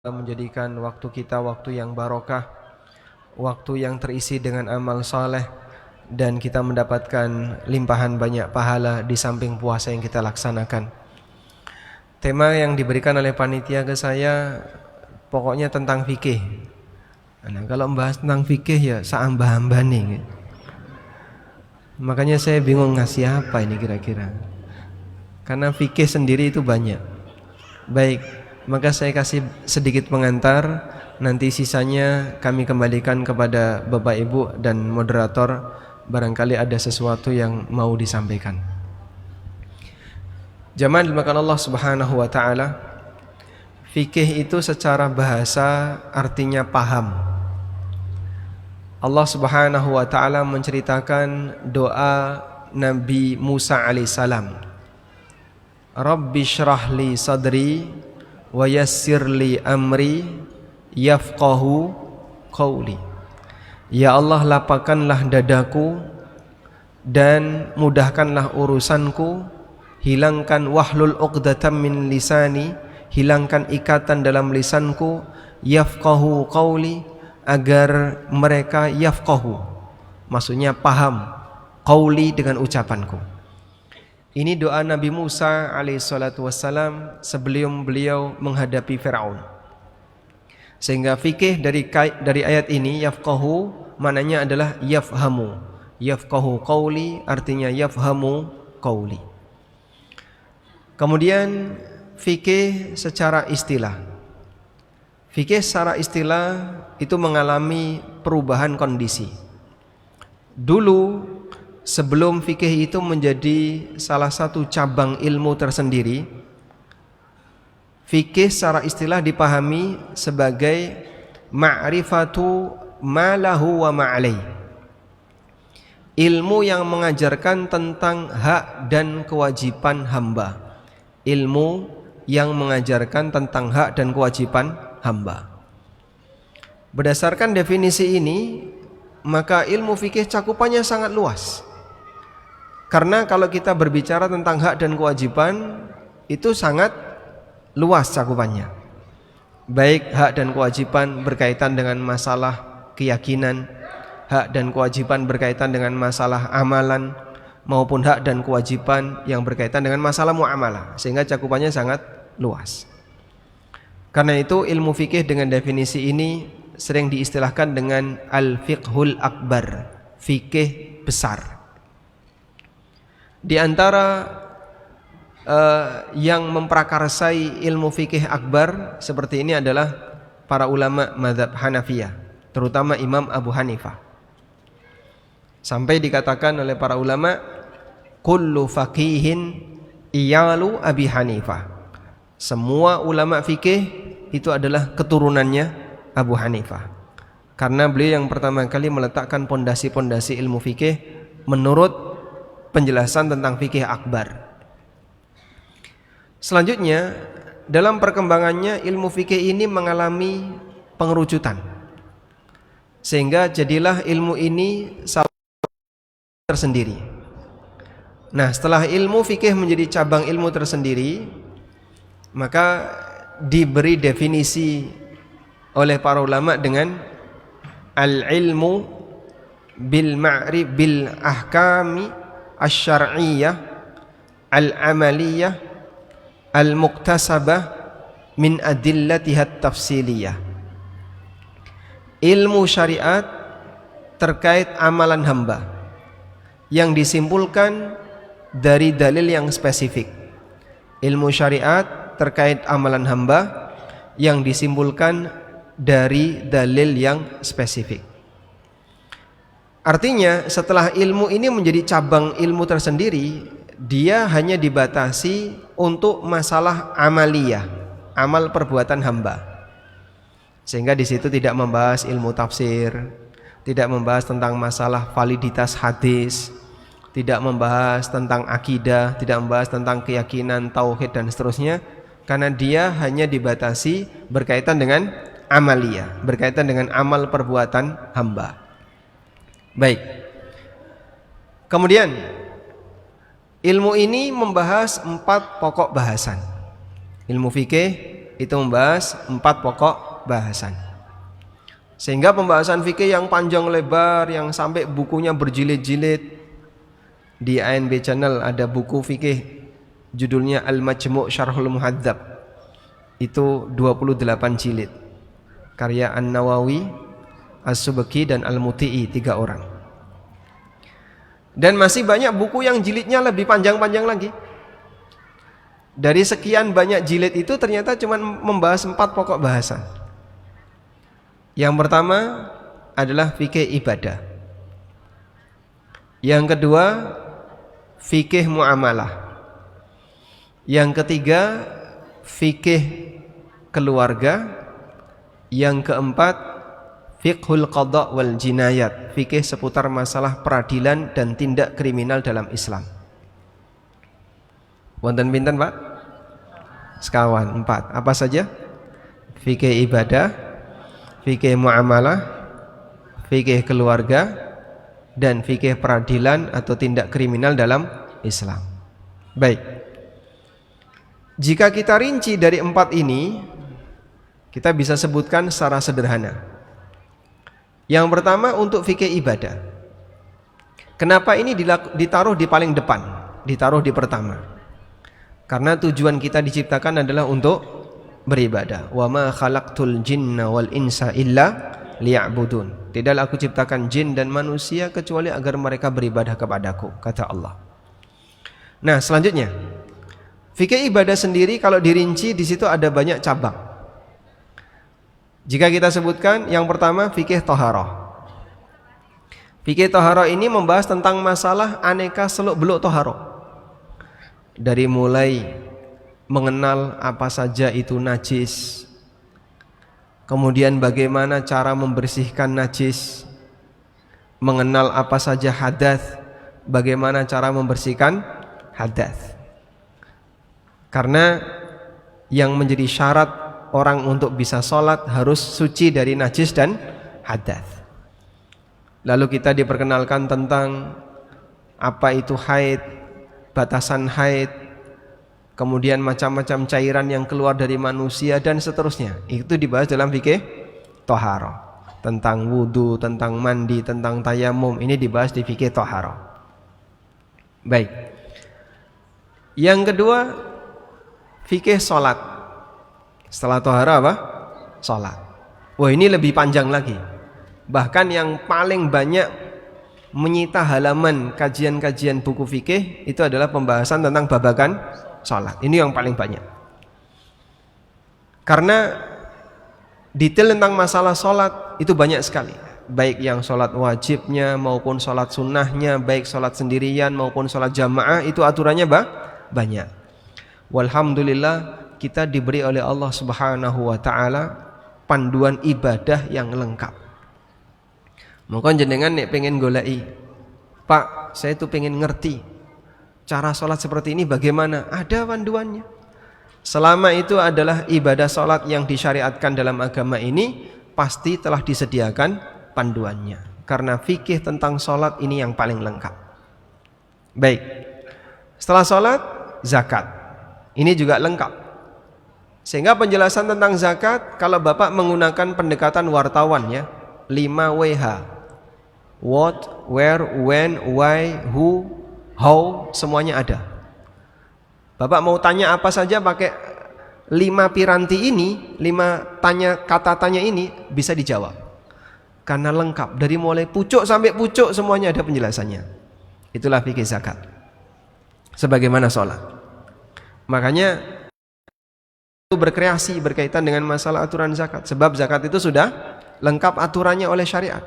menjadikan waktu kita waktu yang barokah, waktu yang terisi dengan amal saleh, dan kita mendapatkan limpahan banyak pahala di samping puasa yang kita laksanakan. Tema yang diberikan oleh panitia ke saya pokoknya tentang fikih. Nah, kalau membahas tentang fikih ya saambah-ambah nih. Makanya saya bingung ngasih apa ini kira-kira. Karena fikih sendiri itu banyak. Baik, maka saya kasih sedikit pengantar, nanti sisanya kami kembalikan kepada Bapak Ibu dan moderator, barangkali ada sesuatu yang mau disampaikan. Jamaah dimakan Allah Subhanahu wa taala, fikih itu secara bahasa artinya paham. Allah Subhanahu wa taala menceritakan doa Nabi Musa alaihissalam. Rabbi syrah li sadri wa yassir li amri yafqahu qawli. Ya Allah, lapangkanlah dadaku dan mudahkanlah urusanku, hilangkan wahlul uqdatam min lisani, hilangkan ikatan dalam lisanku, yafqahu qawli, agar mereka yafqahu, maksudnya paham, qawli dengan ucapanku. Ini doa Nabi Musa alaihissalatu wassalam sebelum beliau menghadapi Fir'aun. Sehingga fikih dari ayat ini yafqahu maknanya adalah yafhamu. Yafqahu qawli artinya yafhamu qawli. Kemudian fikih secara istilah. Fikih secara istilah itu mengalami perubahan kondisi. Dulu sebelum fikih itu menjadi salah satu cabang ilmu tersendiri, fikih secara istilah dipahami sebagai ma'rifatu ma lahu wa ma'alai, ilmu yang mengajarkan tentang hak dan kewajiban hamba. Ilmu yang mengajarkan tentang hak dan kewajiban hamba. Berdasarkan definisi ini, maka ilmu fikih cakupannya sangat luas. Karena kalau kita berbicara tentang hak dan kewajiban, itu sangat luas cakupannya. Baik hak dan kewajiban berkaitan dengan masalah keyakinan, hak dan kewajiban berkaitan dengan masalah amalan, maupun hak dan kewajiban yang berkaitan dengan masalah muamalah, sehingga cakupannya sangat luas. Karena itu ilmu fikih dengan definisi ini sering diistilahkan dengan al-fiqhul akbar, fikih besar. Di antara yang memprakarsai ilmu fikih akbar seperti ini adalah para ulama mazhab Hanafiyah, terutama Imam Abu Hanifah. Sampai dikatakan oleh para ulama, kullu faqihin iyalu Abi Hanifah. Semua ulama fikih itu adalah keturunannya Abu Hanifah. Karena beliau yang pertama kali meletakkan pondasi-pondasi ilmu fikih menurut penjelasan tentang fikih akbar. Selanjutnya, dalam perkembangannya ilmu fikih ini mengalami pengerucutan, sehingga jadilah ilmu ini salah tersendiri. Nah, setelah ilmu fikih menjadi cabang ilmu tersendiri, maka diberi definisi oleh para ulama dengan al-ilmu bil ma'rif bil ahkami asy-syar'iyyah al-amaliyah al-muktasabah min adillatiha tafsiliyah. Ilmu syariat terkait amalan hamba yang disimpulkan dari dalil yang spesifik. Ilmu syariat terkait amalan hamba yang disimpulkan dari dalil yang spesifik. Artinya setelah ilmu ini menjadi cabang ilmu tersendiri, dia hanya dibatasi untuk masalah amaliyah, amal perbuatan hamba. Sehingga di situ tidak membahas ilmu tafsir, tidak membahas tentang masalah validitas hadis, tidak membahas tentang akidah, tidak membahas tentang keyakinan, tauhid dan seterusnya, karena dia hanya dibatasi berkaitan dengan amaliyah, berkaitan dengan amal perbuatan hamba. Baik. Kemudian ilmu ini membahas 4 pokok bahasan. Ilmu fikih itu membahas 4 pokok bahasan. Sehingga pembahasan fikih yang panjang lebar, yang sampai bukunya berjilid-jilid. Di ANB Channel ada buku fikih judulnya Al-Majmu' Syarhul Muhadzab. Itu 28 jilid. Karya An-Nawawi, As-Subki dan Al-Muti'i, 3 orang. Dan masih banyak buku yang jilidnya lebih panjang-panjang lagi. Dari sekian banyak jilid itu ternyata cuma membahas 4 pokok bahasan. Yang pertama adalah fikih ibadah. Yang kedua fikih muamalah. Yang ketiga fikih keluarga. Yang keempat fiqhul qada' wal jinayat, fikih seputar masalah peradilan dan tindak kriminal dalam Islam. Wonten pinten Pak? Sekawan 4. Apa saja? Fikih ibadah, fikih muamalah, fikih keluarga, dan fikih peradilan atau tindak kriminal dalam Islam. Baik. Jika kita rinci dari 4 ini, kita bisa sebutkan secara sederhana. Yang pertama untuk fikih ibadah. Kenapa ini ditaruh di paling depan, ditaruh di pertama? Karena tujuan kita diciptakan adalah untuk beribadah. Wa ma khalaqtul jinna wal insa illa liya'budun. Tidaklah aku ciptakan jin dan manusia kecuali agar mereka beribadah kepadaku, kata Allah. Nah, selanjutnya fikih ibadah sendiri kalau dirinci di situ ada banyak cabang. Jika kita sebutkan yang pertama fikih thaharah. Fikih thaharah ini membahas tentang masalah aneka seluk-beluk thaharah. Dari mulai mengenal apa saja itu najis, kemudian bagaimana cara membersihkan najis, mengenal apa saja hadas, bagaimana cara membersihkan hadas. Karena yang menjadi syarat orang untuk bisa sholat harus suci dari najis dan hadas. Lalu kita diperkenalkan tentang apa itu haid, batasan haid, kemudian macam-macam cairan yang keluar dari manusia dan seterusnya. Itu dibahas dalam fikih thaharah. Tentang wudu, tentang mandi, tentang tayamum, ini dibahas di fikih thaharah. Baik. Yang kedua fikih sholat. Setelah thaharah apa? Sholat. Wah, ini lebih panjang lagi. Bahkan yang paling banyak menyita halaman kajian-kajian buku fikih itu adalah pembahasan tentang babakan sholat. Ini yang paling banyak. Karena detail tentang masalah sholat itu banyak sekali. Baik yang sholat wajibnya maupun sholat sunnahnya, baik sholat sendirian maupun sholat jamaah, itu aturannya banyak. Walhamdulillah kita diberi oleh Allah Subhanahu wa taala panduan ibadah yang lengkap. Maka jenengan nek pengen goleki, Pak, saya tuh pengen ngerti cara sholat seperti ini bagaimana? Ada panduannya. Selama itu adalah ibadah sholat yang disyariatkan dalam agama ini, pasti telah disediakan panduannya. Karena fikih tentang sholat ini yang paling lengkap. Baik. Setelah sholat, zakat. Ini juga lengkap. Sehingga penjelasan tentang zakat, kalau Bapak menggunakan pendekatan wartawan ya, 5WH. What, where, when, why, who, how, semuanya ada. Bapak mau tanya apa saja pakai 5 piranti ini, 5 kata tanya ini bisa dijawab. Karena lengkap, dari mulai pucuk sampai pucuk semuanya ada penjelasannya. Itulah fikih zakat. Sebagaimana sholat. Makanya berkreasi berkaitan dengan masalah aturan zakat, sebab zakat itu sudah lengkap aturannya oleh syariat.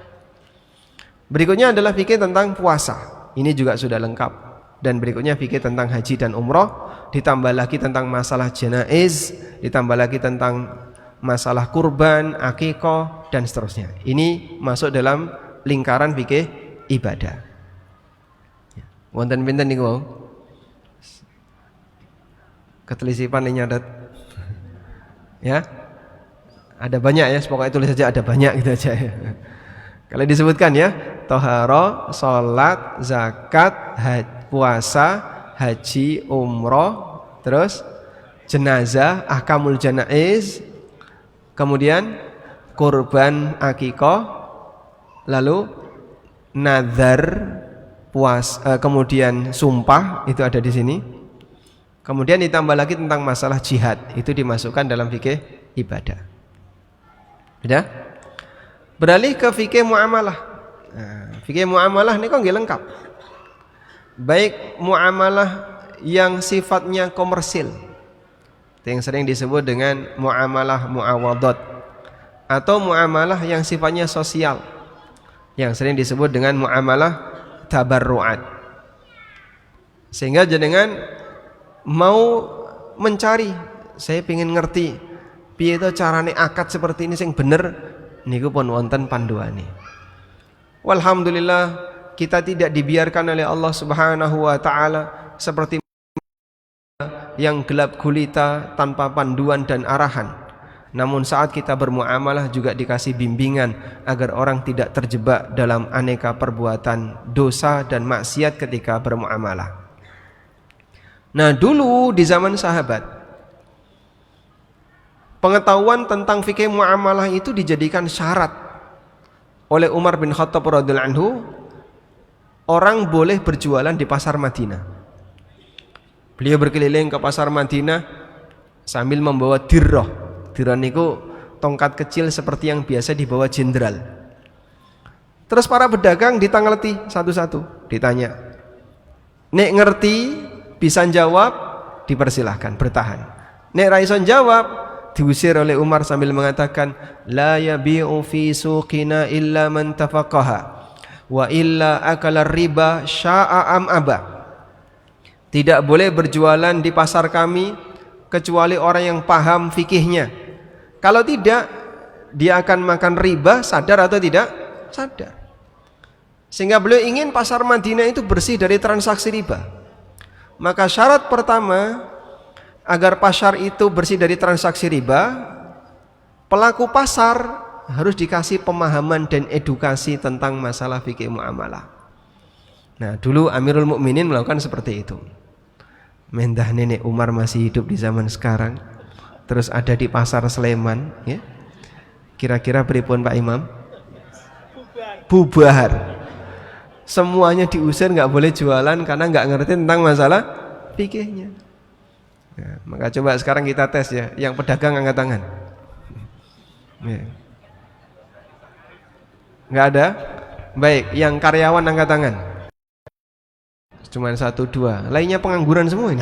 Berikutnya adalah fikih tentang puasa, ini juga sudah lengkap. Dan berikutnya fikih tentang haji dan umroh, ditambah lagi tentang masalah janaiz, ditambah lagi tentang masalah kurban, akikah dan seterusnya. Ini masuk dalam lingkaran fikih ibadah. Wonten pinten niku? Ketelisipan ini nyadat. Ya, ada banyak ya, pokoknya tulis saja ada banyak gitu aja ya. Kalau disebutkan ya, thaharah, salat, zakat, puasa, haji, umroh, terus jenazah, ahkamul janaiz, kemudian kurban akikah, lalu nazar, kemudian sumpah, itu ada di sini. Kemudian ditambah lagi tentang masalah jihad, itu dimasukkan dalam fikih ibadah. Sudah? Beralih ke fikih muamalah. Nah, fikih muamalah ini kok nggak lengkap. Baik muamalah yang sifatnya komersil, yang sering disebut dengan muamalah muawadhat, atau muamalah yang sifatnya sosial, yang sering disebut dengan muamalah tabarruat. Sehingga jenengan mau mencari, saya ingin ngerti piye to carane akad seperti ini sing bener, niku pun wonten panduane. Walhamdulillah kita tidak dibiarkan oleh Allah Subhanahu wa taala seperti yang gelap gulita tanpa panduan dan arahan. Namun saat kita bermuamalah juga dikasih bimbingan agar orang tidak terjebak dalam aneka perbuatan dosa dan maksiat ketika bermuamalah. Nah, dulu di zaman sahabat, pengetahuan tentang fikih muamalah itu dijadikan syarat oleh Umar bin Khattab radhiyallahu anhu. Orang boleh berjualan di pasar Madinah. Beliau berkeliling ke pasar Madinah sambil membawa dirrah. Dirrah niku tongkat kecil seperti yang biasa dibawa jenderal. Terus para pedagang ditangleti satu-satu, ditanya. Nek ngerti, bisa jawab, dipersilahkan bertahan. Nek ra iso jawab, diusir oleh Umar sambil mengatakan, la yabi'u fi suqina illa man tafaqaha wa illa akala riba sya'a am aba. Tidak boleh berjualan di pasar kami kecuali orang yang paham fikihnya. Kalau tidak, dia akan makan riba, sadar atau tidak? Sadar. Sehingga beliau ingin pasar Madinah itu bersih dari transaksi riba. Maka syarat pertama agar pasar itu bersih dari transaksi riba, pelaku pasar harus dikasih pemahaman dan edukasi tentang masalah fikih muamalah. Nah, dulu Amirul Mukminin melakukan seperti itu. Mendah nenek Umar masih hidup di zaman sekarang, terus ada di pasar Sleman, ya. Kira-kira pripun Pak Imam? Bubar. Semuanya diusir, nggak boleh jualan karena nggak ngerti tentang masalah fikihnya. Nah, maka coba sekarang kita tes ya, yang pedagang angkat tangan. Ya. Nggak ada? Baik, yang karyawan angkat tangan. Cuman 1, 2, lainnya pengangguran semua ini.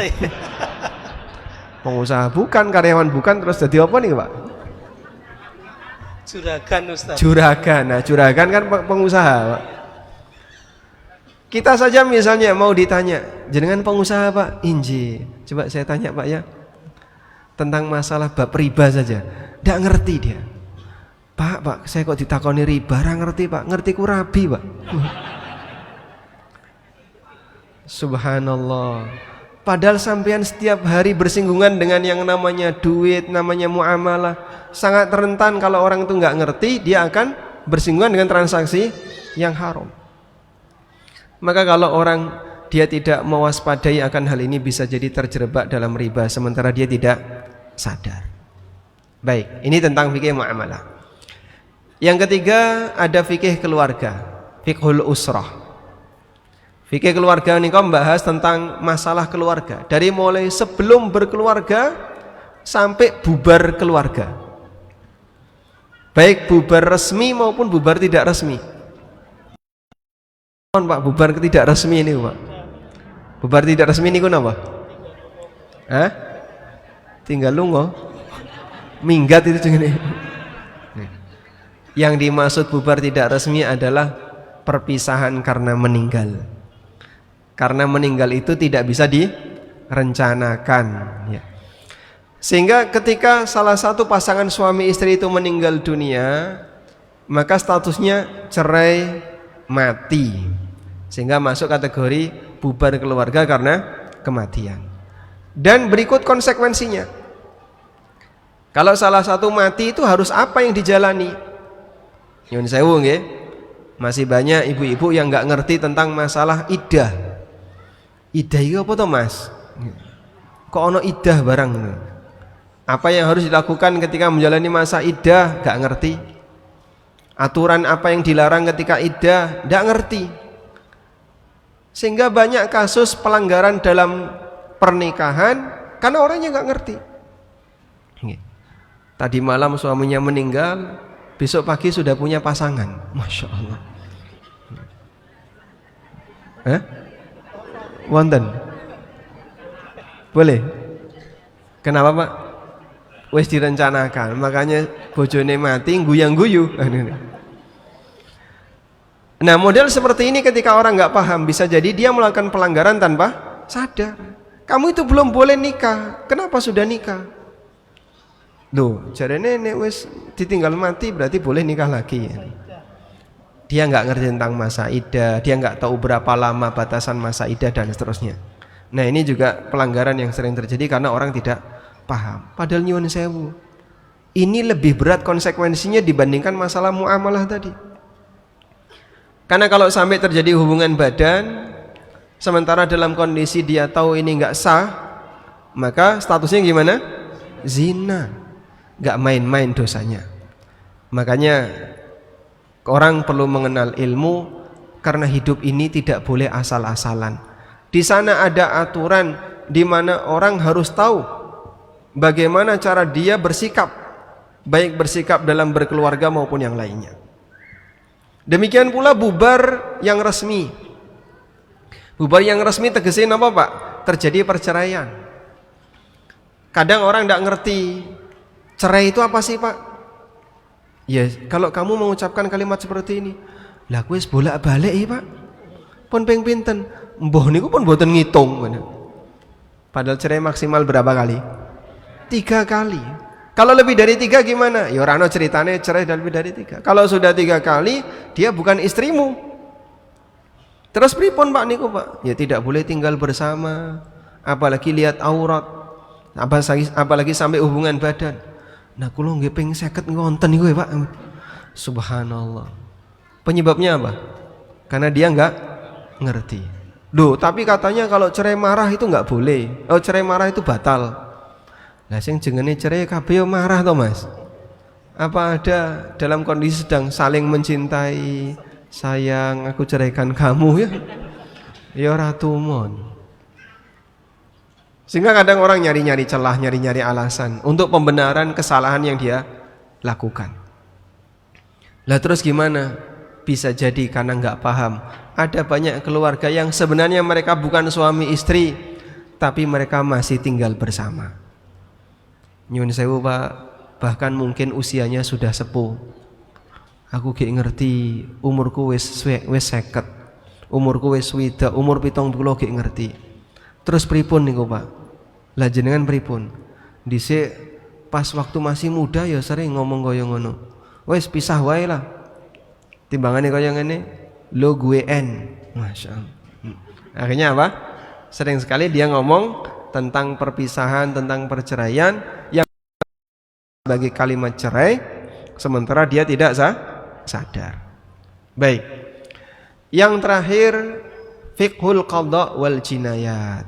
Pengusaha bukan, karyawan bukan, terus jadi apa nih Pak? Juragan Ustaz. Juragan, nah juragan kan pengusaha Pak. Kita saja misalnya mau ditanya, jenengan pengusaha Pak? Inji. Coba saya tanya Pak ya, tentang masalah bab riba saja, nggak ngerti dia. Pak, saya kok ditakoni riba, nggak ngerti Pak, ngerti ku rabi Pak. Subhanallah. Padahal sampean setiap hari bersinggungan dengan yang namanya duit, namanya muamalah. Sangat rentan kalau orang itu nggak ngerti, dia akan bersinggungan dengan transaksi yang haram. Maka kalau orang dia tidak mewaspadai akan hal ini, bisa jadi terjerembab dalam riba sementara dia tidak sadar. Baik, ini tentang fikih muamalah. Yang ketiga ada fikih keluarga, fiqhul usrah. Fikih keluarga ini kau membahas tentang masalah keluarga, dari mulai sebelum berkeluarga sampai bubar keluarga, baik bubar resmi maupun bubar tidak resmi. Pak, bubar tidak resmi ini Pak, bubar tidak resmi ini kenapa? Hah? Tinggal lungo, minggat itu begini. Yang dimaksud bubar tidak resmi adalah perpisahan karena meninggal. Karena meninggal itu tidak bisa direncanakan, ya. Sehingga ketika salah satu pasangan suami istri itu meninggal dunia, maka statusnya cerai mati, sehingga masuk kategori bubar keluarga karena kematian. Dan berikut konsekuensinya. Kalau salah satu mati itu harus apa yang dijalani? Nyun sewu nggih. Masih banyak ibu-ibu yang nggak ngerti tentang masalah iddah. Iddah itu apa toh Mas? Kok ono iddah barang? Apa yang harus dilakukan ketika menjalani masa iddah, gak ngerti. Aturan apa yang dilarang ketika iddah, gak ngerti. Sehingga banyak kasus pelanggaran dalam pernikahan karena orangnya gak ngerti. Tadi malam suaminya meninggal, besok pagi sudah punya pasangan. Masya Allah. Wonten? Boleh? Kenapa Pak? Wis direncanakan, makanya bojone mati guyang-guyu. Nah, model seperti ini ketika orang nggak paham, bisa jadi dia melakukan pelanggaran tanpa sadar. Kamu itu belum boleh nikah, kenapa sudah nikah? Loh, jarene nek wis ditinggal mati berarti boleh nikah lagi. Dia nggak ngerti tentang masa iddah, dia nggak tahu berapa lama batasan masa iddah dan seterusnya. Nah, ini juga pelanggaran yang sering terjadi karena orang tidak paham. Padahal nyuwun sewu, ini lebih berat konsekuensinya dibandingkan masalah muamalah tadi. Karena kalau sampai terjadi hubungan badan, sementara dalam kondisi dia tahu ini nggak sah, maka statusnya gimana? Zina, nggak main-main dosanya. Makanya orang perlu mengenal ilmu, karena hidup ini tidak boleh asal-asalan. Di sana ada aturan di mana orang harus tahu bagaimana cara dia bersikap, baik bersikap dalam berkeluarga maupun yang lainnya. Demikian pula bubar yang resmi. Bubar yang resmi tegesin apa Pak? Terjadi perceraian. Kadang orang tidak ngerti cerai itu apa sih Pak? Ya kalau kamu mengucapkan kalimat seperti ini, lah wis bolak-balik ya Pak, pun ping pinten, mbah niku pun mboten ngitung. Padahal cerai maksimal berapa kali? 3 kali. Kalau lebih dari 3 gimana? Ya ora ono ceritane cerai dan lebih dari 3. Kalau sudah 3 kali, dia bukan istrimu. Terus pripun Pak niku Pak? Ya tidak boleh tinggal bersama, apalagi lihat aurat, apalagi sampai hubungan badan. Nah kula nggih ping 50 ngonten niku ya Pak. Subhanallah. Penyebabnya apa? Karena dia enggak ngerti. Loh, tapi katanya kalau cerai marah itu enggak boleh. Oh, cerai marah itu batal. Lah sing jenenge cerai kabeh yo marah to Mas. Apa ada dalam kondisi sedang saling mencintai, sayang aku ceraikan kamu ya? Ya ora tumon. Sehingga kadang orang nyari-nyari celah, nyari-nyari alasan untuk pembenaran kesalahan yang dia lakukan. Lah terus gimana? Bisa jadi karena nggak paham. Ada banyak keluarga yang sebenarnya mereka bukan suami istri, tapi mereka masih tinggal bersama. Nyun sewu Pak, bahkan mungkin usianya sudah sepuh. Aku gak ngerti, umurku wis 50, umurku wis swidak, umur 70 gak ngerti. Terus pripun niku Pak? Lah jenengan pripun? Dhisik pas waktu masih muda ya sering ngomong kaya ngono. Wis pisah wae lah. Timbangane kaya ngene, lo gue en. Masyaallah. Akhirnya apa? Sering sekali dia ngomong tentang perpisahan, tentang perceraian yang bagi kalimat cerai, sementara dia tidak sadar. Baik. Yang terakhir, fiqhul qadha wal jinayat.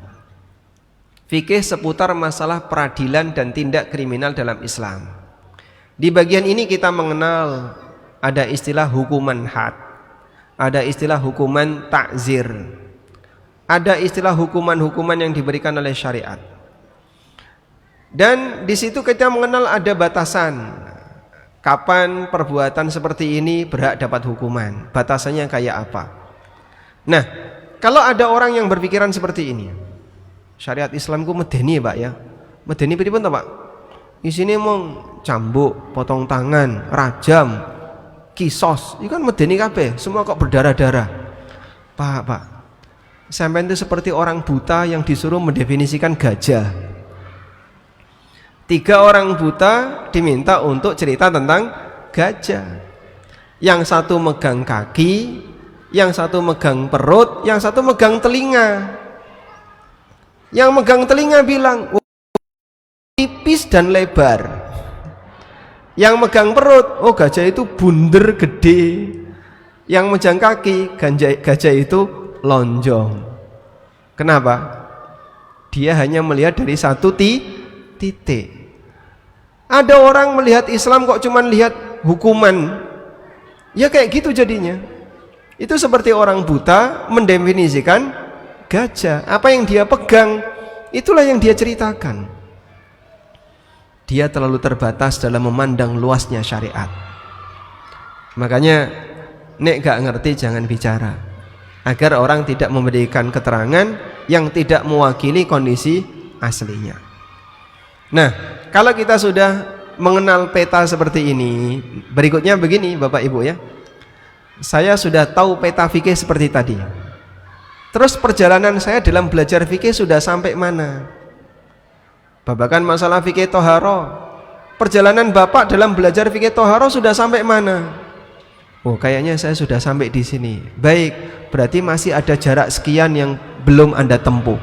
Fikih seputar masalah peradilan dan tindak kriminal dalam Islam. Di bagian ini kita mengenal ada istilah hukuman had, ada istilah hukuman ta'zir, ada istilah hukuman-hukuman yang diberikan oleh syariat. Dan di situ kita mengenal ada batasan kapan perbuatan seperti ini berhak dapat hukuman, batasannya kayak apa. Nah, kalau ada orang yang berpikiran seperti ini, syariat Islamku medeni Pak ya. Medeni pripun to Pak? Isine mong cambuk, potong tangan, rajam, kisos, itu kan medeni kabeh, semua kok berdarah-darah. Pak, sampean itu seperti orang buta yang disuruh mendefinisikan gajah. 3 orang buta diminta untuk cerita tentang gajah. Yang satu megang kaki, yang satu megang perut, yang satu megang telinga. Yang megang telinga bilang tipis dan lebar. Yang megang perut, oh gajah itu bunder gede. Yang megang kaki, gajah itu lonjong. Kenapa? Dia hanya melihat dari satu titik. Ada orang melihat Islam kok cuman lihat hukuman, ya kayak gitu jadinya. Itu seperti orang buta mendefinisikan gajah. Apa yang dia pegang, itulah yang dia ceritakan. Dia terlalu terbatas dalam memandang luasnya syariat. Makanya nek gak ngerti jangan bicara, agar orang tidak memberikan keterangan yang tidak mewakili kondisi aslinya. Nah, kalau kita sudah mengenal peta seperti ini, berikutnya begini Bapak Ibu ya. Saya sudah tahu peta fikih seperti tadi. Terus perjalanan saya dalam belajar fikih sudah sampai mana? Babakan masalah fikih toharo, perjalanan Bapak dalam belajar fikih toharo sudah sampai mana? Oh, kayaknya saya sudah sampai di sini. Baik, berarti masih ada jarak sekian yang belum Anda tempuh.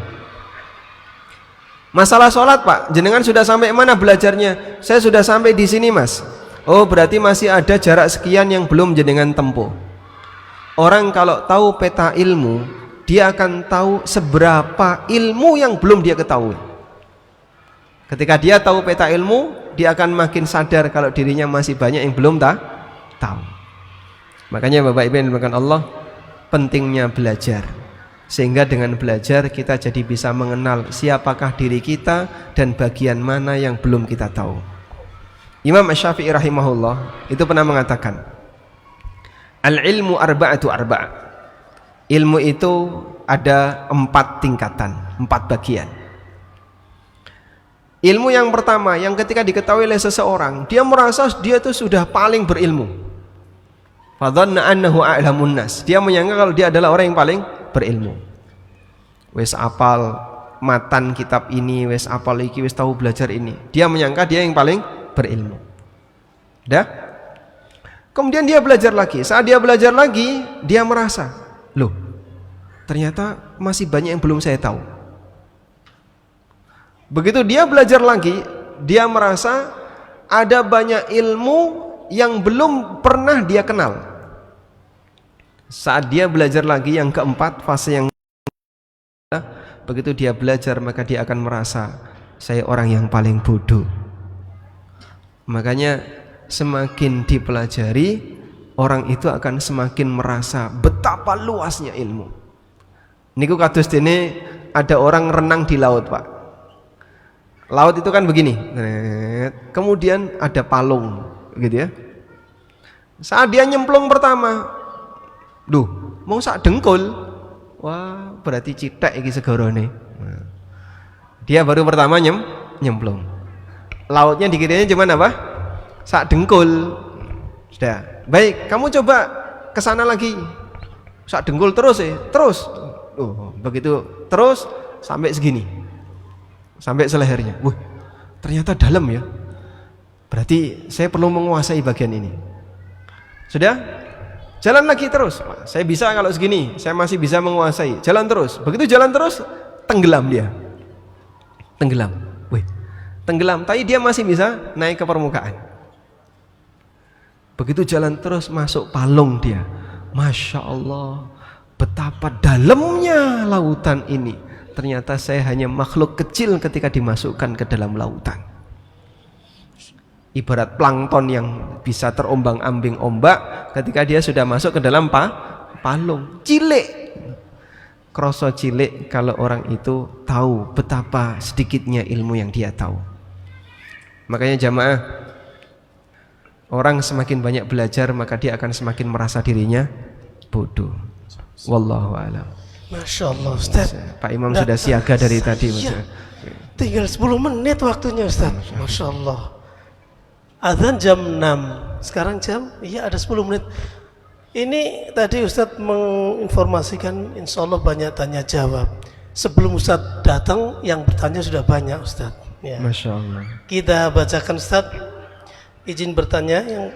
Masalah sholat Pak, jenengan sudah sampai mana belajarnya? Saya sudah sampai di sini Mas. Oh, berarti masih ada jarak sekian yang belum jenengan tempuh. Orang kalau tahu peta ilmu, dia akan tahu seberapa ilmu yang belum dia ketahui. Ketika dia tahu peta ilmu, dia akan makin sadar kalau dirinya masih banyak yang belum tahu. Makanya Bapak Ibu yang dimuliakan Allah, pentingnya belajar. Sehingga dengan belajar kita jadi bisa mengenal siapakah diri kita dan bagian mana yang belum kita tahu. Imam Asy-Syafi'i rahimahullah itu pernah mengatakan, al-ilmu arba'atu arba'. Ilmu itu ada 4 tingkatan, 4 bagian. Ilmu yang pertama, yang ketika diketahui oleh seseorang, dia merasa dia itu sudah paling berilmu. Fadhanna annahu a'lamun nas. Dia menyangka kalau dia adalah orang yang paling berilmu. Wes apal matan kitab ini, wes apal iki, wes tahu belajar ini. Dia menyangka dia yang paling berilmu. Dah? Kemudian dia belajar lagi. Saat dia belajar lagi, dia merasa, loh, ternyata masih banyak yang belum saya tahu. Begitu dia belajar lagi, dia merasa ada banyak ilmu yang belum pernah dia kenal. Saat dia belajar lagi yang keempat, fase yang begitu dia belajar, maka dia akan merasa saya orang yang paling bodoh. Makanya semakin dipelajari, orang itu akan semakin merasa betapa luasnya ilmu. Niku kados dene ada orang renang di laut Pak. Laut itu kan begini, kemudian ada palung, gitu ya. Saat dia nyemplung pertama, duh, mau sak dengkul, wah berarti citek iki segorone. Dia baru pertama nyemplung. Lautnya dikiranya cuman apa? Sak dengkul. Sudah. Baik, kamu coba ke sana lagi. Sak dengkul terus ya, terus. Begitu terus sampai segini. Sampai selehernya. Wih, ternyata dalam ya. Berarti saya perlu menguasai bagian ini. Sudah? Jalan lagi terus. Saya bisa kalau segini, saya masih bisa menguasai. Jalan terus. Begitu jalan terus, tenggelam dia. Tenggelam. Wih, tenggelam. Tapi dia masih bisa naik ke permukaan. Begitu jalan terus, masuk palung dia. Masya Allah, betapa dalamnya lautan ini. Ternyata saya hanya makhluk kecil ketika dimasukkan ke dalam lautan. Ibarat plankton yang bisa terombang-ambing ombak, ketika dia sudah masuk ke dalam palung. Cilik. Kroso cilik kalau orang itu tahu betapa sedikitnya ilmu yang dia tahu. Makanya jamaah, orang semakin banyak belajar, maka dia akan semakin merasa dirinya bodoh. Wallahu a'lam. Masya Allah Ustaz. Pak Imam sudah siaga dari tadi. Iya. Tinggal 10 menit waktunya Ustaz. Masya Allah. Adzan jam 6. Sekarang jam, iya ada 10 menit. Ini tadi Ustaz menginformasikan, insya Allah banyak tanya jawab. Sebelum Ustaz datang, yang bertanya sudah banyak Ustaz ya. Masya Allah. Kita bacakan Ustaz. Izin bertanya yang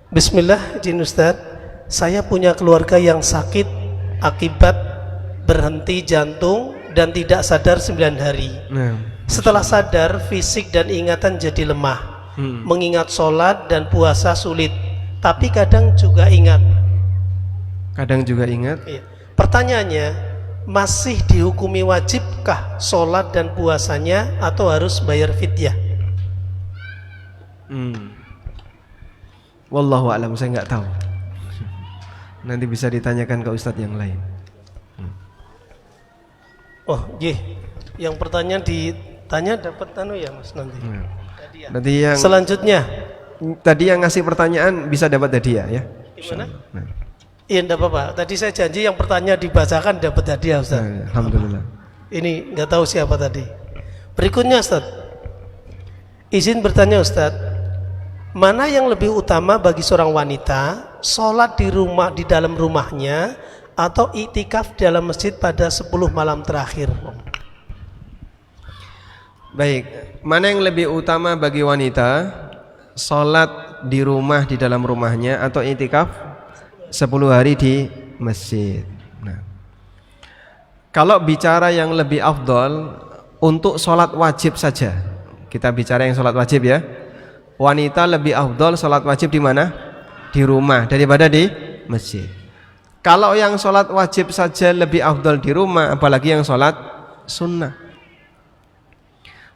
Bismillah, izin Ustaz. Saya punya keluarga yang sakit akibat berhenti jantung dan tidak sadar 9 hari. Setelah sadar, fisik dan ingatan jadi lemah. Mengingat sholat dan puasa sulit, tapi kadang juga ingat. Kadang juga ingat. Pertanyaannya, masih dihukumi wajibkah sholat dan puasanya atau harus bayar fidyah? Wallahu a'lam, saya nggak tahu. Nanti bisa ditanyakan ke ustadz yang lain. Oh, yang pertanyaan ditanya dapat ya Mas nanti. Nanti yang Selanjutnya, tadi yang ngasih pertanyaan bisa dapat hadiah ya. gimana? Iya, enggak apa-apa. Tadi saya janji yang pertanyaan dibacakan dapat hadiah, Ustaz. Alhamdulillah. Ini nggak tahu siapa tadi. Berikutnya, Ustaz. Izin bertanya, Ustaz. Mana yang lebih utama bagi seorang wanita, sholat di dalam rumahnya atau iktikaf dalam masjid pada 10 malam terakhir? Baik, mana yang lebih utama bagi wanita, sholat di rumah di dalam rumahnya atau iktikaf 10 hari di masjid? Nah, kalau bicara yang lebih afdol untuk sholat wajib saja, kita bicara yang sholat wajib ya. Wanita lebih afdol sholat wajib di mana? Di rumah daripada di masjid. Kalau yang sholat wajib saja lebih afdol di rumah, apalagi yang sholat sunnah.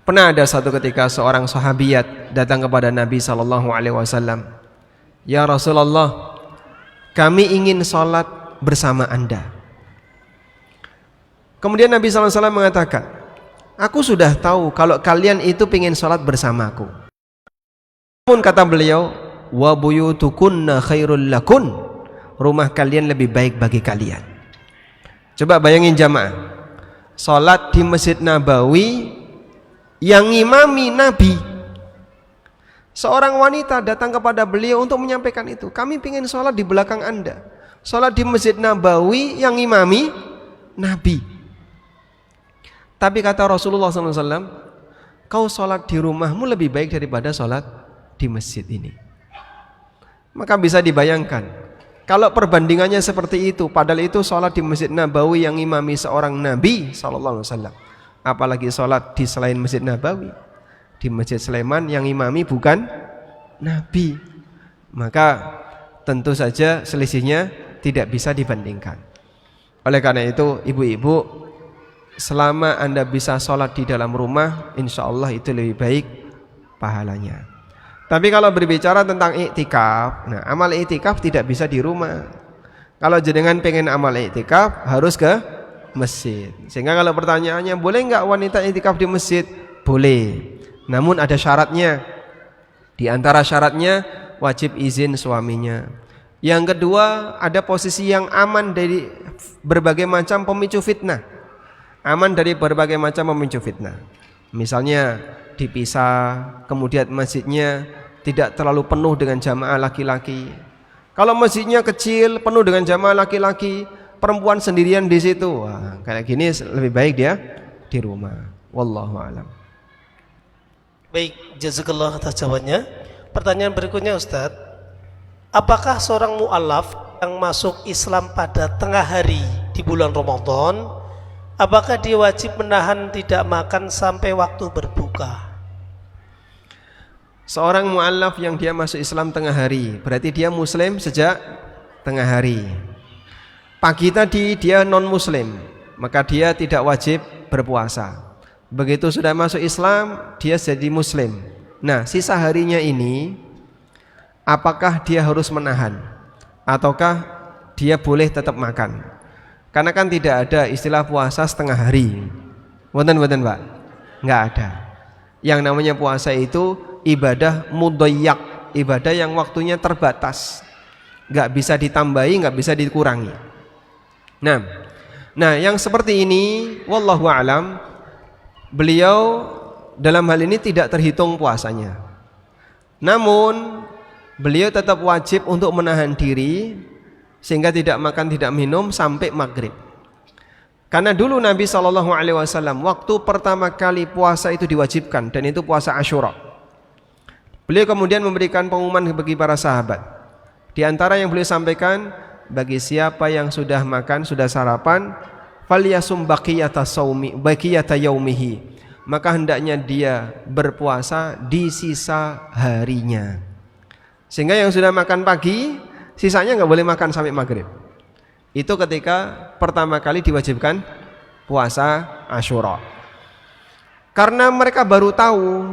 Pernah ada satu ketika seorang sahabiyat datang kepada Nabi SAW. Ya Rasulullah, kami ingin sholat bersama Anda. Kemudian Nabi SAW mengatakan, aku sudah tahu kalau kalian itu ingin sholat bersamaku. Namun kata beliau, wa buyutukunna khairul lakun, rumah kalian lebih baik bagi kalian. Coba bayangin jamaah, sholat di Masjid Nabawi yang ngimami Nabi. Seorang wanita datang kepada beliau untuk menyampaikan itu, kami ingin sholat di belakang Anda. Sholat di Masjid Nabawi yang ngimami Nabi. Tapi kata Rasulullah SAW, kau sholat di rumahmu lebih baik daripada sholat di masjid ini. Maka bisa dibayangkan, kalau perbandingannya seperti itu, padahal itu sholat di Masjid Nabawi yang ngimami seorang Nabi SAW, apalagi sholat di selain Masjid Nabawi, di Masjid Sleman yang imami bukan Nabi, maka tentu saja selisihnya tidak bisa dibandingkan. Oleh karena itu ibu-ibu, selama Anda bisa sholat di dalam rumah, insya Allah itu lebih baik pahalanya. Tapi kalau berbicara tentang iktikaf, nah amal iktikaf tidak bisa di rumah. Kalau jenengan pengen amal iktikaf harus ke masjid. Sehingga kalau pertanyaannya, boleh nggak wanita iktikaf di masjid? Boleh. Namun ada syaratnya. Di antara syaratnya wajib izin suaminya. Yang kedua, ada posisi yang aman dari berbagai macam pemicu fitnah. Aman dari berbagai macam pemicu fitnah. Misalnya dipisah, kemudian masjidnya tidak terlalu penuh dengan jamaah laki-laki. Kalau masjidnya kecil, penuh dengan jamaah laki-laki, perempuan sendirian di situ, wah, kayak gini lebih baik dia di rumah. Wallahu a'lam. Baik, jazakallah atas jawabannya. Pertanyaan berikutnya, Ustadz, apakah seorang mu'alaf yang masuk Islam pada tengah hari di bulan Ramadan, apakah dia wajib menahan tidak makan sampai waktu berbuka? Seorang mu'allaf yang dia masuk Islam tengah hari, berarti dia muslim sejak tengah hari. Pagi tadi dia non muslim, maka dia tidak wajib berpuasa. Begitu sudah masuk Islam, dia jadi muslim. Nah, sisa harinya ini, apakah dia harus menahan ataukah dia boleh tetap makan? Karena kan tidak ada istilah puasa setengah hari. Wonten-wonten Pak? Enggak ada. Yang namanya puasa itu ibadah mudayyak, ibadah yang waktunya terbatas, enggak bisa ditambahi, enggak bisa dikurangi. Nah, yang seperti ini, wallahu a'lam, beliau dalam hal ini tidak terhitung puasanya. Namun beliau tetap wajib untuk menahan diri sehingga tidak makan tidak minum sampai maghrib. Karena dulu Nabi SAW waktu pertama kali puasa itu diwajibkan, dan itu puasa Asyura. Beliau kemudian memberikan pengumuman bagi para sahabat. Di antara yang beliau sampaikan, bagi siapa yang sudah makan, sudah sarapan, falyasum baqiyata yaumihi, maka hendaknya dia berpuasa di sisa harinya. Sehingga yang sudah makan pagi, sisanya nggak boleh makan sampai maghrib. Itu ketika pertama kali diwajibkan puasa Asyura. Karena mereka baru tahu,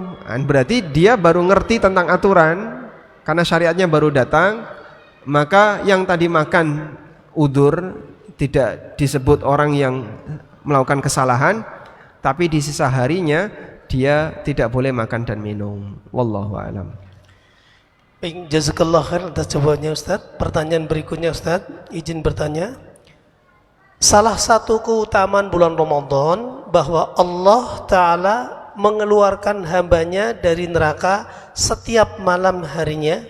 berarti dia baru ngerti tentang aturan, karena syariatnya baru datang, maka yang tadi makan udzur tidak disebut orang yang melakukan kesalahan, tapi di sisa harinya dia tidak boleh makan dan minum. Wallahu a'lam. Jazakallah khair atas jawabannya Ustaz. Pertanyaan berikutnya Ustaz, izin bertanya. Salah satu keutamaan bulan Ramadan bahwa Allah Ta'ala mengeluarkan hambanya dari neraka setiap malam harinya.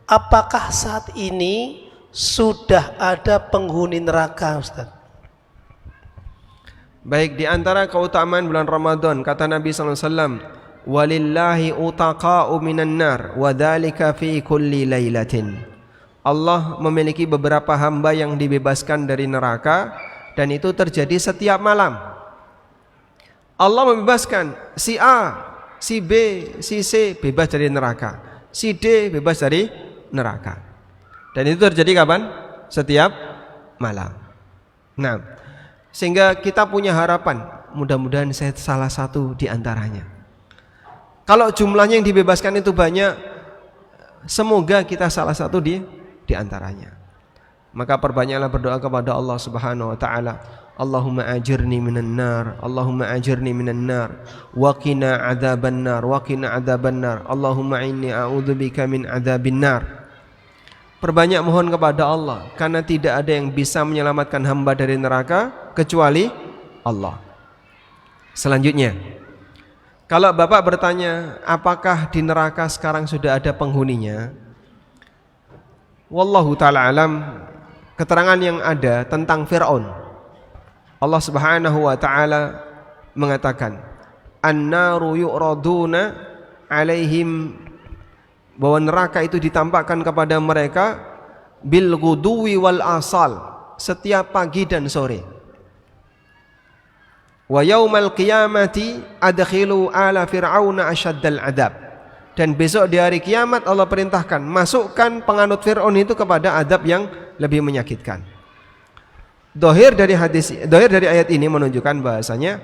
Apakah saat ini sudah ada penghuni neraka Ustaz? Baik, di antara keutamaan bulan Ramadan kata Nabi SAW, walillahi utaqa'u minan nar wa dhalika fi kulli lailatin. Allah memiliki beberapa hamba yang dibebaskan dari neraka, dan itu terjadi setiap malam. Allah membebaskan si A, si B, si C bebas dari neraka, si D bebas dari neraka. Dan itu terjadi kapan? Setiap malam. Nah, sehingga kita punya harapan, mudah-mudahan saya salah satu di antaranya. Kalau jumlahnya yang dibebaskan itu banyak, semoga kita salah satu di antaranya. Maka perbanyaklah berdoa kepada Allah Subhanahu wa taala. Allahumma ajirni minan nar, Allahumma ajirni minan nar, wa qina adzaban nar, wa qina adzaban nar. Allahumma inni a'udzubika min adzabin nar. Perbanyak mohon kepada Allah, karena tidak ada yang bisa menyelamatkan hamba dari neraka kecuali Allah. Selanjutnya, kalau Bapak bertanya apakah di neraka sekarang sudah ada penghuninya, wallahu ta'ala alam, keterangan yang ada tentang Fir'aun, Allah Subhanahu wa ta'ala mengatakan an-naru yu'raduna alaihim, bahwa neraka itu ditampakkan kepada mereka bil ghuduwi wal asal, setiap pagi dan sore. Wa yaumal qiyamati adkhilu ala fir'auna asyaddal adab, dan besok di hari kiamat Allah perintahkan masukkan penganut Fir'aun itu kepada adab yang lebih menyakitkan. Dohir dari ayat ini menunjukkan bahasanya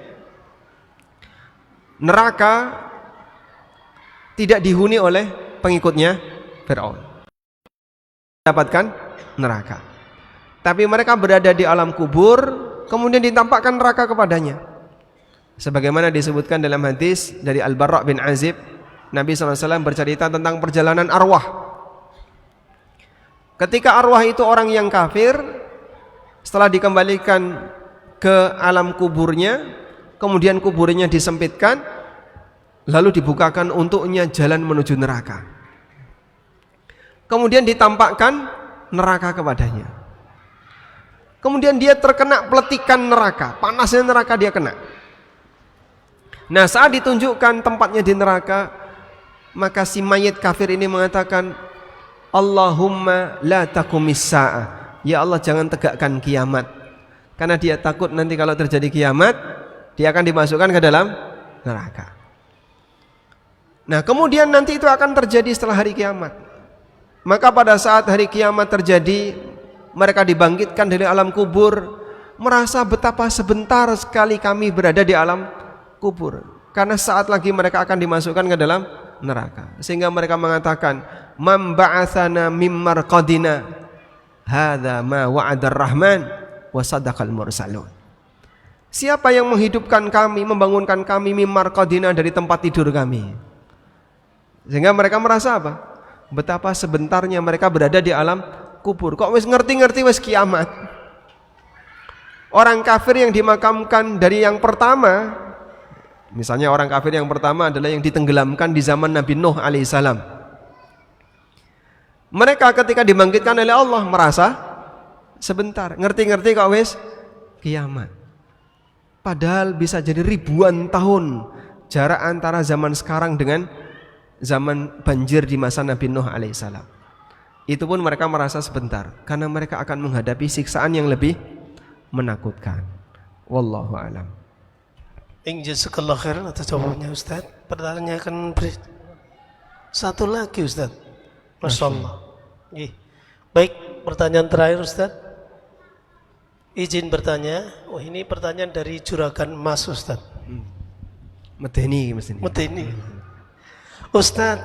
neraka tidak dihuni oleh pengikutnya Fir'aun, mendapatkan neraka, tapi mereka berada di alam kubur, kemudian ditampakkan neraka kepadanya, sebagaimana disebutkan dalam hadis dari Al-Barra' bin Azib. Nabi SAW bercerita tentang perjalanan arwah. Ketika arwah itu orang yang kafir, setelah dikembalikan ke alam kuburnya, kemudian kuburnya disempitkan, lalu dibukakan untuknya jalan menuju neraka. Kemudian ditampakkan neraka kepadanya. Kemudian dia terkena peletikan neraka, panasnya neraka dia kena. Nah, saat ditunjukkan tempatnya di neraka, maka si mayit kafir ini mengatakan, Allahumma la taqumis sa'ah, ya Allah jangan tegakkan kiamat, karena dia takut nanti kalau terjadi kiamat dia akan dimasukkan ke dalam neraka. Nah, kemudian nanti itu akan terjadi setelah hari kiamat. Maka pada saat hari kiamat terjadi, mereka dibangkitkan dari alam kubur, merasa betapa sebentar sekali kami berada di alam kubur, karena saat lagi mereka akan dimasukkan ke dalam neraka. Sehingga mereka mengatakan, man ba'atsana mim marqadina hadza ma wa'adar rahman wa sadaqal mursalun. Siapa yang menghidupkan kami, membangunkan kami mim marqadina, dari tempat tidur kami. Sehingga mereka merasa apa? Betapa sebentarnya mereka berada di alam kubur. Kok wis ngerti-ngerti wis kiamat. Orang kafir yang dimakamkan dari yang pertama, misalnya orang kafir yang pertama adalah yang ditenggelamkan di zaman Nabi Nuh alaihissalam. Mereka ketika dibangkitkan oleh Allah merasa sebentar, ngerti-ngerti kok wis kiamat. Padahal bisa jadi ribuan tahun jarak antara zaman sekarang dengan zaman banjir di masa Nabi Nuh alaihissalam. Itu pun mereka merasa sebentar, karena mereka akan menghadapi siksaan yang lebih menakutkan. Wallahu a'lam. Jazakallah khairan atas jawabannya Ustaz. Pertanyaan akan beri satu lagi Ustaz. Masya Allah. Baik, pertanyaan terakhir Ustaz. Izin bertanya. Oh, ini pertanyaan dari Juragan Emas, Ustaz. Medeni mesti. Ini. Ustaz,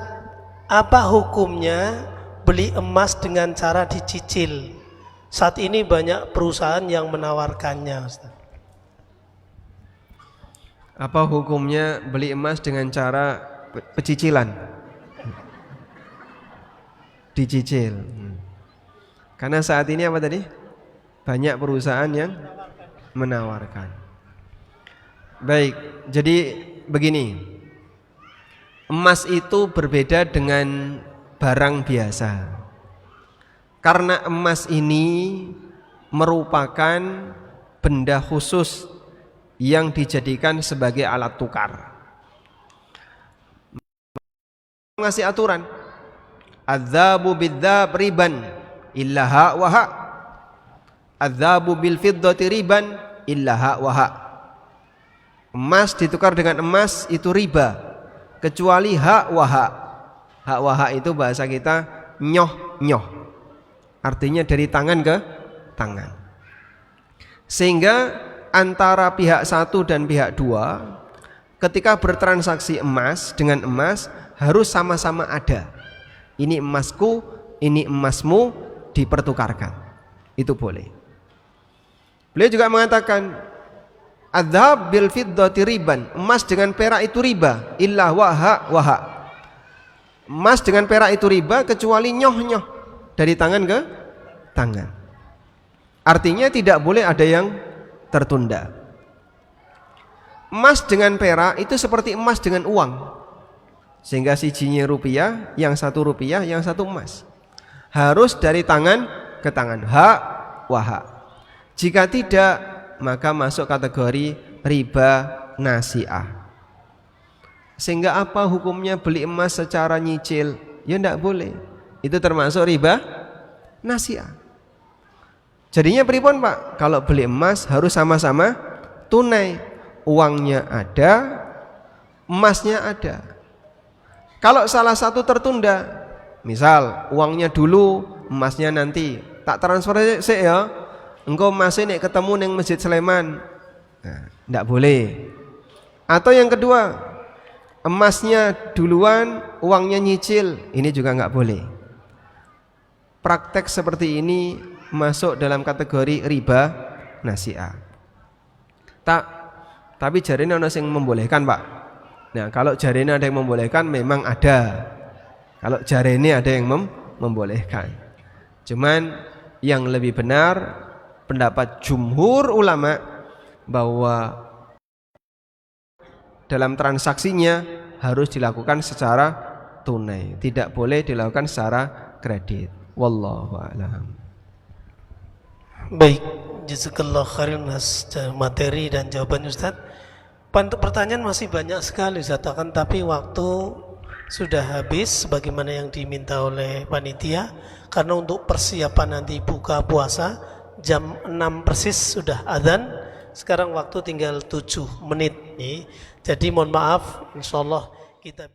apa hukumnya beli emas dengan cara dicicil? Saat ini banyak perusahaan yang menawarkannya, Ustaz. Apa hukumnya beli emas dengan cara pecicilan? Dicicil. Karena saat ini apa tadi? Banyak perusahaan yang menawarkan. Baik, jadi begini. Emas itu berbeda dengan barang biasa. Karena emas ini merupakan benda khusus yang dijadikan sebagai alat tukar. Ngasih aturan. Adzabu bidzab riban illa ha wa ha. Adzabu bil fiddati riban illa ha wa ha. Emas ditukar dengan emas itu riba kecuali ha wa ha. Ha wa ha itu bahasa kita nyoh-nyoh. Artinya dari tangan ke tangan. Sehingga antara pihak satu dan pihak dua ketika bertransaksi emas dengan emas harus sama-sama ada. Ini emasku, ini emasmu, dipertukarkan. Itu boleh. Beliau juga mengatakan adzhab bil fiddati riban, emas dengan perak itu riba, illa waha waha. Emas dengan perak itu riba kecuali nyoh-nyoh dari tangan ke tangan. Artinya tidak boleh ada yang tertunda. Emas dengan perak itu seperti emas dengan uang. Sehingga sijinya rupiah, yang satu rupiah, yang satu emas. Harus dari tangan ke tangan, ha waha. Jika tidak, maka masuk kategori riba nasi'ah. Sehingga apa hukumnya beli emas secara nyicil? Ya tidak boleh. Itu termasuk riba nasi'ah. Jadinya pripun Pak? Kalau beli emas harus sama-sama tunai. Uangnya ada, emasnya ada. Kalau salah satu tertunda, misal uangnya dulu, emasnya nanti, tak transfer sih ya. Engkau masih nek ketemu neng Masjid Sleman, nah, tidak boleh. Atau yang kedua, emasnya duluan, uangnya nyicil, ini juga nggak boleh. Praktek seperti ini masuk dalam kategori riba nasi'ah. Tapi jarene ana sing membolehkan, Pak. Nah, kalau jarene ada yang membolehkan memang ada. Kalau jarene ada yang membolehkan. Cuman yang lebih benar pendapat jumhur ulama bahwa dalam transaksinya harus dilakukan secara tunai, tidak boleh dilakukan secara kredit. Wallahu a'lam. Baik, jazakallah khairan atas materi dan jawaban Ustaz. Untuk pertanyaan masih banyak sekali Ustaz, tapi waktu sudah habis sebagaimana yang diminta oleh panitia. Karena untuk persiapan nanti buka puasa jam 6 persis sudah adzan. Sekarang waktu tinggal 7 menit nih. Jadi mohon maaf, insyaallah kita